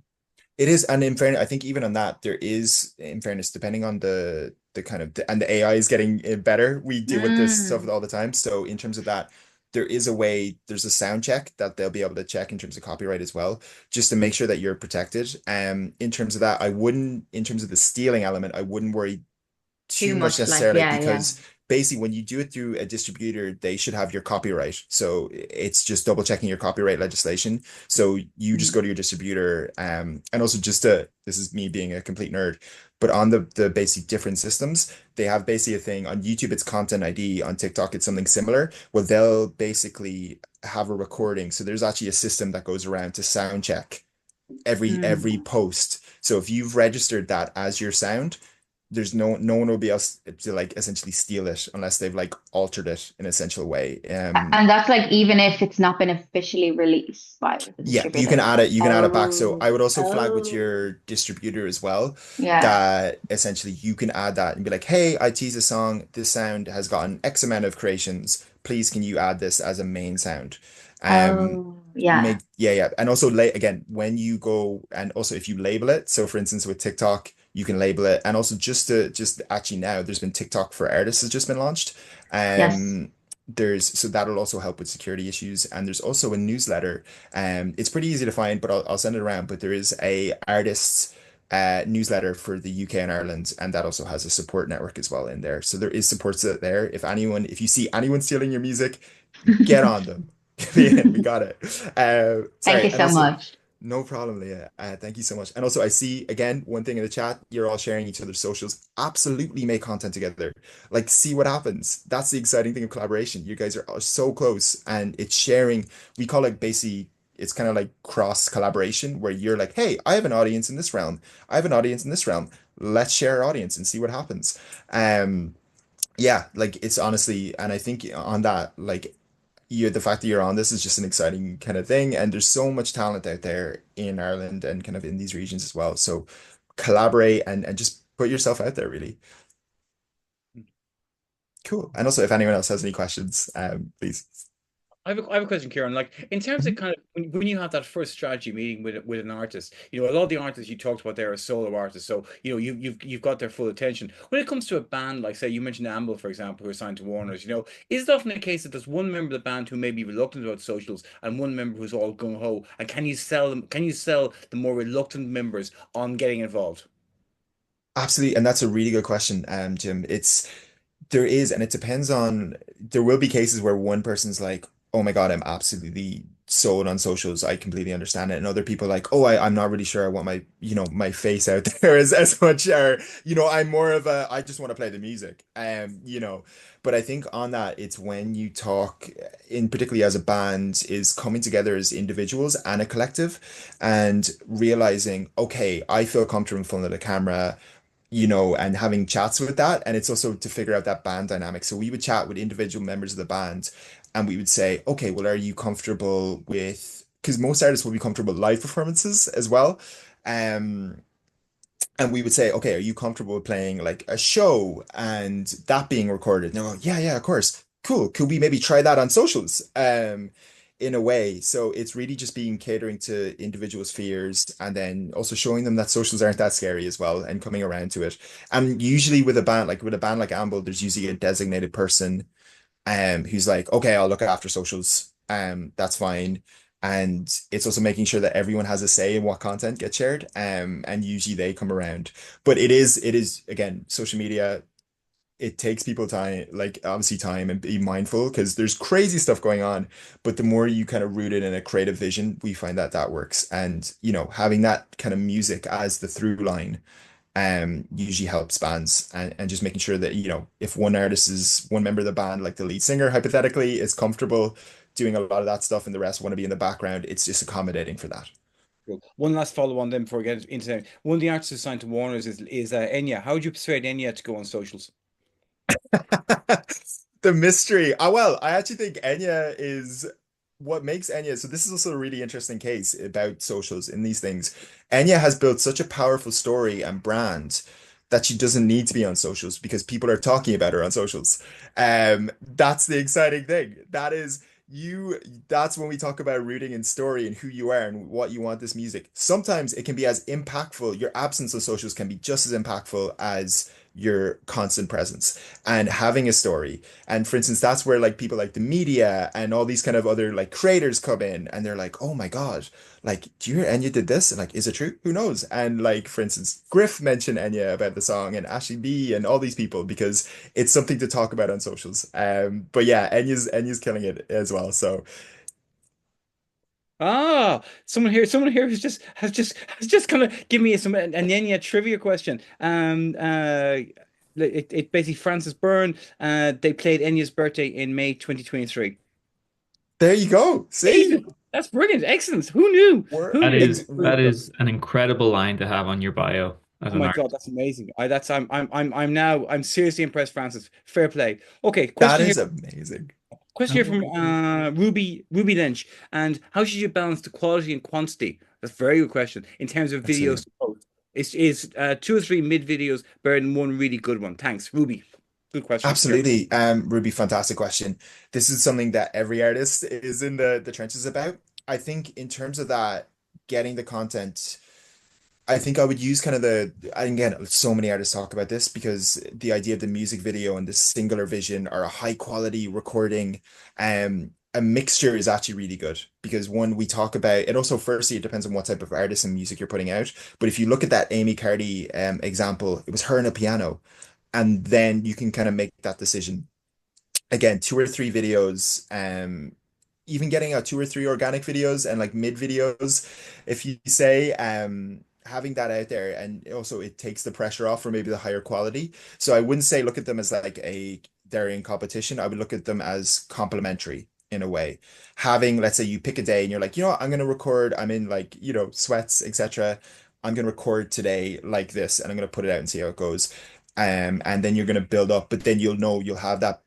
It is, and in fairness, I think even on that, there is, in fairness, depending on the kind of and the AI is getting better. We deal with this stuff Mm, all the time. So in terms of that, there is a way, there's a sound check that they'll be able to check in terms of copyright as well, just to make sure that you're protected. In terms of that, in terms of the stealing element, I wouldn't worry too too much much, like, necessarily yeah, yeah. because basically when you do it through a distributor, they should have your copyright. So it's just double checking your copyright legislation. So you just Mm, go to your distributor, and also just to this is me being a complete nerd, but on the basic different systems, they have basically a thing on YouTube, it's Content ID, on TikTok, it's something similar. Well, they'll basically have a recording. So there's actually a system that goes around to sound check every mm. post. So if you've registered that as your sound, there's no one will be able to like essentially steal it unless they've like altered it in an essential way. And that's like even if it's not been officially released by the Yeah, you can distributor. add it, you can add it back. So Oh, I would also flag with oh, your distributor as well yeah. that essentially you can add that and be like, hey, I tease a song, this sound has gotten X amount of creations. Please can you add this as a main sound? Um Oh, yeah. make yeah. And also again, when you go and also if you label it, so for instance with TikTok, you can label it and also just actually now there's been TikTok for artists has just been launched. Yes. There's so that'll also help with security issues and there's also a newsletter it's pretty easy to find, but I'll send it around. But there is a artists newsletter for the UK and Ireland, and that also has a support network as well in there. So there is support there. If you see anyone stealing your music, get on them. We got it. Thank Sorry, you and so also much. no problem, Leah. Thank you so much. And also, I see again one thing in the chat. You're all sharing each other's socials. Absolutely make content together. Like, see what happens. That's the exciting thing of collaboration. You guys are so close, and it's sharing. We call it basically. It's kind of like cross collaboration, where you're like, "Hey, I have an audience in this realm. I have an audience in this realm. Let's share our audience and see what happens." Um, Yeah, like it's honestly, and I think on that, like you, the fact that you're on this is just an exciting kind of thing, and there's so much talent out there in Ireland and kind of in these regions as well. So collaborate and just put yourself out there, really. Cool. And also, if anyone else has any questions, please. I have a question, Kieran. Like in terms of Mhm. kind of when you have that first strategy meeting with an artist, a lot of the artists you talked about there are solo artists, so you've got their full attention. When it comes to a band, like say you mentioned Amble, for example, who are signed to Warner's, is it often a case that there's one member of the band who may be reluctant about socials and one member who's all gung ho? And can you sell them? Can you sell the more reluctant members on getting involved? Absolutely, and that's a really good question, Jim. There is, and it depends on, there will be cases where one person's like, oh my God, I'm absolutely sold on socials. I completely understand it. And other people like, oh, I'm not really sure I want my, my face out there as much, or, I'm more of a, I just want to play the music. But I think on that, it's when you talk in particularly as a band is coming together as individuals and a collective and realizing, okay, I feel comfortable in front of the camera, and having chats with that. And it's also to figure out that band dynamic. So we would chat with individual members of the band and we would say, okay, well, are you comfortable with, because most artists will be comfortable with live performances as well. Um, and we would say, okay, are you comfortable with playing like a show and that being recorded? And they're like, yeah, yeah, of course. Cool. Could we maybe try that on socials? In a way. So it's really just being catering to individuals' fears and then also showing them that socials aren't that scary as well and coming around to it. And usually with a band like Amble, there's usually a designated person who's like, okay, I'll look after socials. That's fine. And it's also making sure that everyone has a say in what content gets shared. And usually they come around. But it is again, social media, it takes people time, like obviously time and be mindful because there's crazy stuff going on. But the more you kind of root it in a creative vision, we find that that works. And, having that kind of music as the through line usually helps bands and just making sure that, if one member of the band, like the lead singer, hypothetically, is comfortable doing a lot of that stuff and the rest want to be in the background, it's just accommodating for that. Cool. One last follow on then before we get into that. One of the artists who's signed to Warner's is Enya. How would you persuade Enya to go on socials? The mystery. Well, I actually think Enya is what makes Enya. So this is also a really interesting case about socials in these things. Enya has built such a powerful story and brand that she doesn't need to be on socials because people are talking about her on socials. That's the exciting thing. That's when we talk about rooting in story and who you are and what you want this music. Sometimes it can be as impactful. Your absence on socials can be just as impactful as your constant presence and having a story. And for instance, that's where like people like the media and all these kind of other like creators come in and they're like, oh my God, like, do you hear Enya did this? And like, is it true? Who knows? And like, for instance, Griff mentioned Enya about the song and Ashley B and all these people because it's something to talk about on socials. But yeah, Enya's killing it as well. So Ah, someone here has just kind of give me an Enya trivia question. It basically Francis Byrne. They played Enya's birthday in May 2023. there you go. See, Amazing. That's brilliant. Excellent. Who knew? we're Who That knew? is ex that is an incredible line to have on your bio as Oh an my artist. God, that's amazing. I'm seriously impressed, Francis. Fair play. Okay, That question here. is amazing. Question here from Ruby Lynch. And how should you balance the quality and quantity? That's a very good question. In terms of videos Absolutely. to post. Is two or three mid videos better than one really good one? Thanks, Ruby. Good question. Kieran. Absolutely. Ruby, fantastic question. This is something that every artist is in the trenches about. I think in terms of that, getting the content, I think I would use kind of and again, so many artists talk about this because the idea of the music video and the singular vision or a high quality recording, a mixture is actually really good because one, we talk about it also, firstly, it depends on what type of artist and music you're putting out. But if you look at that Amy Cardi example, it was her and a piano. And then you can kind of make that decision again, two or three videos, even getting out two or three organic videos and like mid videos, if you say, having that out there, and also it takes the pressure off for maybe the higher quality. So I wouldn't say look at them as like they're in competition. I would look at them as complementary in a way. Having, let's say you pick a day and you're like, I'm gonna record, I'm in like, sweats, etc. I'm gonna record today like this and I'm gonna put it out and see how it goes. And then you're going to build up, but then you'll know you'll have that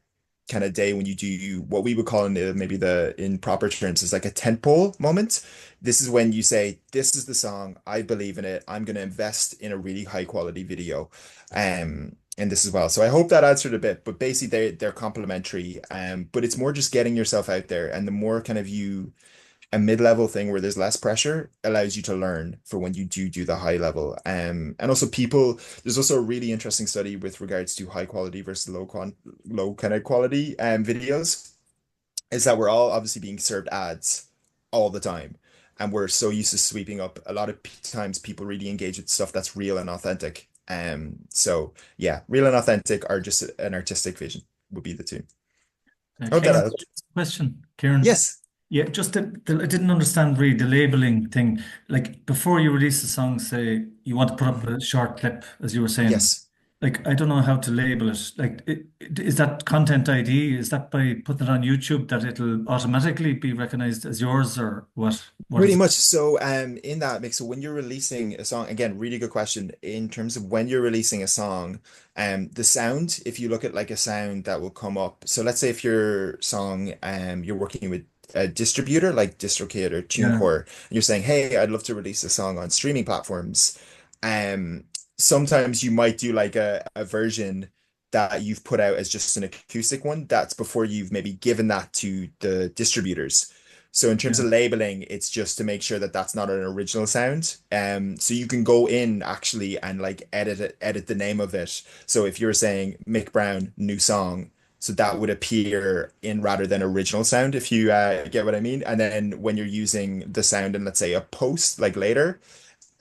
kind of day when you do what we would call in maybe in proper terms is like a tentpole moment. This is when you say, "This is the song. I believe in it. I'm going to invest in a really high quality video." And this as well. So I hope that answered a bit, but basically they're complementary. But it's more just getting yourself out there, and the more kind of a mid-level thing where there's less pressure allows you to learn for when you do the high level. And also there's also a really interesting study with regards to high quality versus low kind of quality videos, is that we're all obviously being served ads all the time. And we're so used to sweeping up. A lot of times people really engage with stuff that's real and authentic. So yeah, real and authentic are just an artistic vision would be the two. I hope that Kieran, helped. question, Kieran. Yes. Yeah, just I didn't understand really the labeling thing. Like before you release the song, say you want to put up a short clip, as you were saying. Yes. Like I don't know how to label it. Like, is that content ID? Is that by putting it on YouTube that it'll automatically be recognized as yours, or what? What Pretty is it? much. So, in that mix, so when you're releasing a song, again, really good question. In terms of when you're releasing a song, the sound, if you look at like a sound that will come up. So let's say if your song, you're working with a distributor like DistroKid or Yeah, TuneCore, and you're saying, "Hey, I'd love to release a song on streaming platforms." Um, Sometimes you might do like a version that you've put out as just an acoustic one. That's before you've maybe given that to the distributors. So in terms yeah, of labeling, it's just to make sure that that's not an original sound. So you can go in actually and like edit the name of it. So if you're saying Mick Brown, new song, so that would appear in rather than original sound, if you get what I mean. And then when you're using the sound in, let's say, a post like later,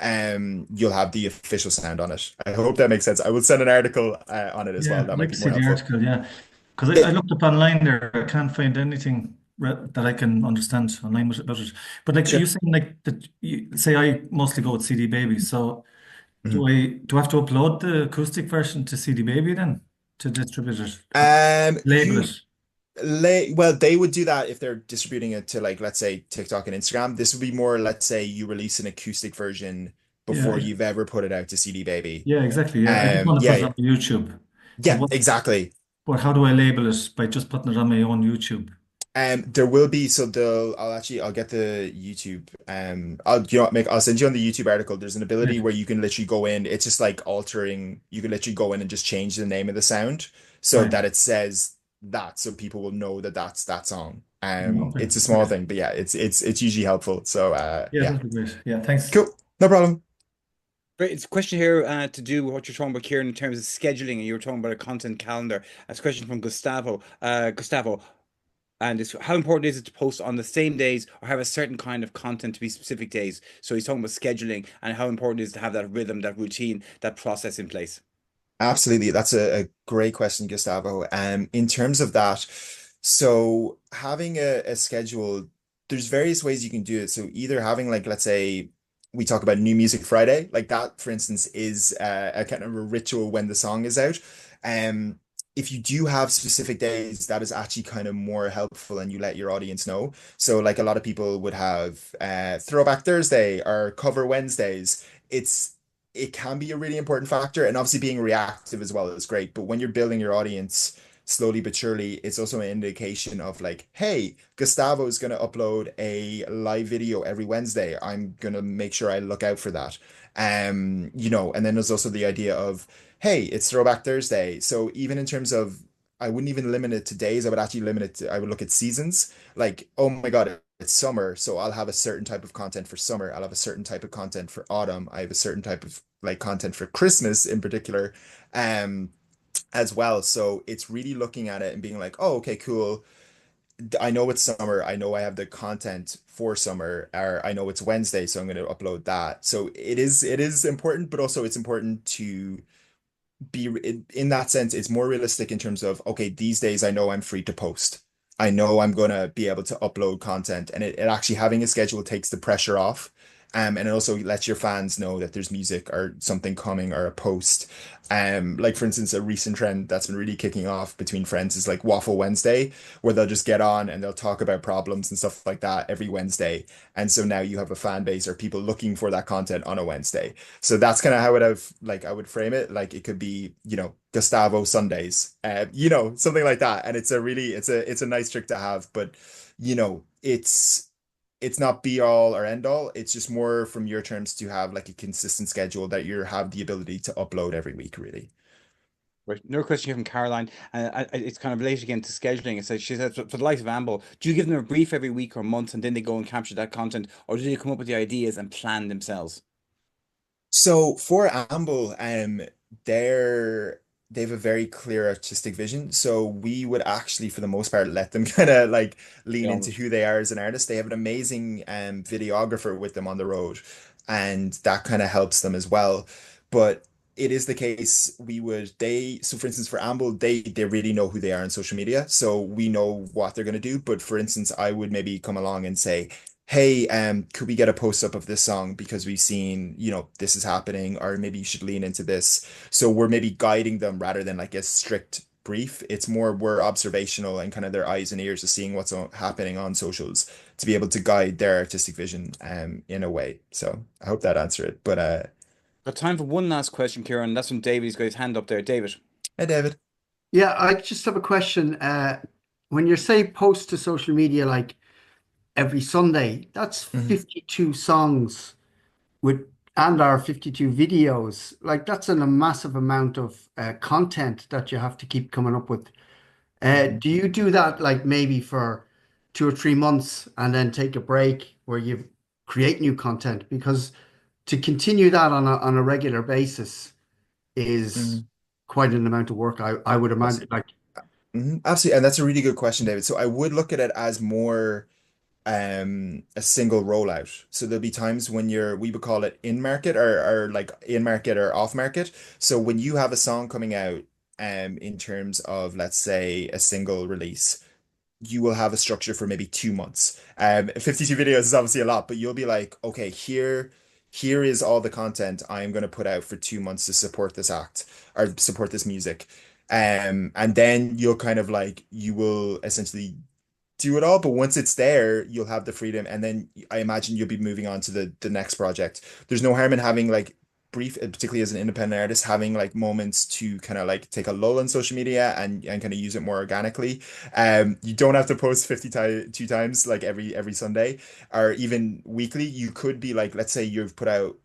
you'll have the official sound on it. I hope that makes sense. I will send an article on it as well. yeah. That I'd might like to be see more the helpful. article. Yeah, because Yeah. I looked up online there. I can't find anything that I can understand online about it. But like, are you Sure. saying like that? You say I mostly go with CD Baby. So Mhm. do I have to upload the acoustic version to CD Baby then to distribute it or label You it? well, they would do that if they're distributing it to like, let's say, TikTok and Instagram. This would be more, let's say, you release an acoustic version Yeah, before you've ever put it out to CD Baby. yeah, exactly. Yeah, I just want to put it Yeah, on YouTube. But yeah, exactly. how do I label it by just putting it on my own YouTube? There will be, so I'll get the YouTube, I'll send you on the YouTube article. There's an ability Right, where you can literally go in. It's just like altering, you can literally go in and just change the name of the sound so right. that it says that, so people will know that that's that song. Okay, It's a small great. thing, but yeah, it's usually helpful. So, Yeah, yeah, that'd be great. Yeah, thanks. cool. No problem. Great. It's a question here to do with what you're talking about, Kieran, in terms of scheduling, and you were talking about a content calendar. It's a question from Gustavo. Gustavo, and it's how important is it to post on the same days or have a certain kind of content to be specific days? So he's talking about scheduling and how important it is to have that rhythm, that routine, that process in place. Absolutely. That's a great question, Gustavo. In terms of that, so having a schedule, there's various ways you can do it. So either having like, let's say we talk about New Music Friday, like that, for instance, is a kind of a ritual when the song is out. Um, if you do have specific days, that is actually kind of more helpful and you let your audience know. So like a lot of people would have Throwback Thursday or Cover Wednesdays. It can be a really important factor, and obviously being reactive as well is great, but when you're building your audience slowly but surely, it's also an indication of like, hey, Gustavo is going to upload a live video every Wednesday. I'm going to make sure I look out for that. And then there's also the idea of, hey, it's Throwback Thursday, so even in terms of, I wouldn't even limit it to days. I would actually limit it to, I would look at seasons. Like, oh my God, it's summer, so I'll have a certain type of content for summer. I'll have a certain type of content for autumn. I have a certain type of like content for Christmas in particular, um, as well. So it's really looking at it and being like, oh, okay, cool. I know it's summer. I know I have the content for summer, or I know it's Wednesday, so I'm going to upload that. So it is important, but also it's important to be in that sense, it's more realistic in terms of, okay, these days I know I'm free to post. I know I'm gonna be able to upload content, and it actually having a schedule takes the pressure off. And it also lets your fans know that there's music or something coming or a post. Like for instance, a recent trend that's been really kicking off between friends is like Waffle Wednesday, where they'll just get on and they'll talk about problems and stuff like that every Wednesday. And so now you have a fan base or people looking for that content on a Wednesday. So that's kind of how I would frame it. Like it could be, Gustavo Sundays, something like that. And it's a nice trick to have, but it's not be all or end all. It's just more from your terms to have like a consistent schedule that you have the ability to upload every week, really. Right. Another question here from Caroline, and it's kind of related again to scheduling. It says, she says, for the likes of Amble, do you give them a brief every week or month and then they go and capture that content, or do they come up with the ideas and plan themselves? So for Amble, they're they have a very clear artistic vision. So we would actually, for the most part, let them kind of like lean Yeah. into who they are as an artist. They have an amazing videographer with them on the road, and that kind of helps them as well. But it is the case so for instance for Amble, they really know who they are on social media. So we know what they're gonna do. But for instance, I would maybe come along and say, hey, could we get a post up of this song because we've seen, this is happening, or maybe you should lean into this. So we're maybe guiding them rather than like a strict brief. It's more we're observational and kind of their eyes and ears of seeing what's happening on socials to be able to guide their artistic vision in a way. So I hope that answered it. But Got time for one last question, Kieran. That's from David. He's got his hand up there. David. hey, David. Yeah, I just have a question. When you say post to social media like every Sunday, that's Mhm. 52 songs with and our 52 videos. Like that's a massive amount of content that you have to keep coming up with. Mhm. Do you do that like maybe for 2 or 3 months and then take a break where you create new content? Because to continue that on a regular basis is Mhm. quite an amount of work. I would imagine. Absolutely. Like, Absolutely. And that's a really good question, David. So I would look at it as more a single rollout. So there'll be times when we would call it in market or like in market or off market. So when you have a song coming out in terms of let's say a single release, you will have a structure for maybe 2 months. 52 videos is obviously a lot, but you'll be like, okay, here is all the content I'm going to put out for 2 months to support this act or support this music. And then you'll kind of like you will essentially do it all, but once it's there, you'll have the freedom, and then I imagine you'll be moving on to the next project. There's no harm in having like brief, particularly as an independent artist, having like moments to kind of like take a lull on social media and kind of use it more organically. You don't have to post 52 times like every Sunday or even weekly. You could be like, let's say you've put out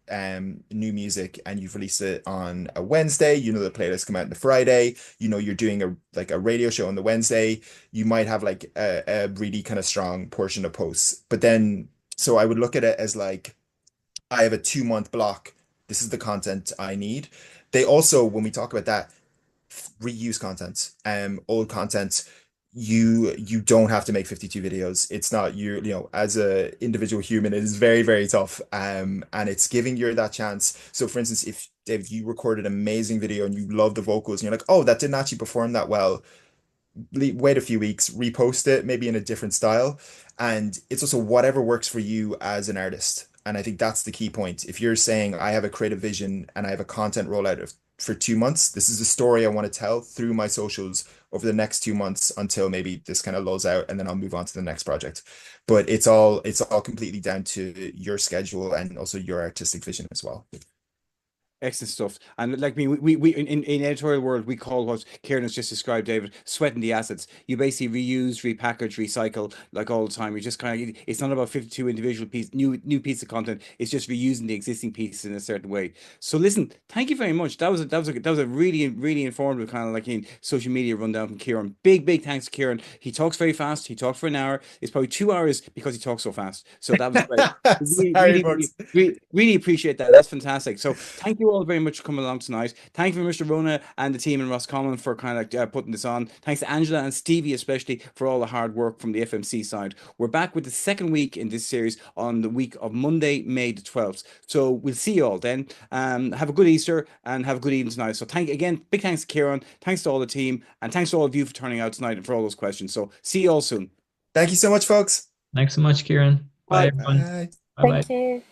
new music and you've released it on a Wednesday, the playlist come out on the Friday, you're doing a radio show on the Wednesday, you might have like a really kind of strong portion of posts. But then, so I would look at it as like, I have a 2 month block. This is the content I need. They also, when we talk about that, reuse content, old content. You don't have to make 52 videos. It's not as a individual human, it is very, very tough. And it's giving you that chance. So for instance, if David, you recorded an amazing video and you love the vocals and you're like, oh, that didn't actually perform that well, wait a few weeks, repost it, maybe in a different style. And it's also whatever works for you as an artist. And I think that's the key point. If you're saying, I have a creative vision and I have a content rollout for 2 months, this is the story I want to tell through my socials over the next 2 months until maybe this kind of lulls out and then I'll move on to the next project. But it's all completely down to your schedule and also your artistic vision as well. Excellent stuff. And like me, we in editorial world, we call what Kieran has just described, David, sweating the assets. You basically reuse, repackage, recycle like all the time. You just kind of, it's not about 52 individual new piece of content. It's just reusing the existing pieces in a certain way. So listen, thank you very much. That was a really, really informative kind of like in social media rundown from Kieran. Big thanks to Kieran. He talks very fast. He talked for an hour. It's probably 2 hours because he talks so fast. So that was great. Really, Sorry, really, folks. really appreciate that. That's fantastic. So thank you all very much for coming along tonight. Thank you, Mr. Rona and the team in Roscommon for kind of like putting this on. Thanks to Angela and Stevie especially for all the hard work from the FMC side. We're back with the second week in this series on the week of Monday, May the 12th. So we'll see you all then. Have a good Easter and have a good evening tonight. So big thanks to Kieran, thanks to all the team, and thanks to all of you for turning out tonight and for all those questions. So see you all soon. Thank you so much, folks. Thanks so much, Kieran. Bye, Bye. everyone. Bye. Bye bye. Thank you.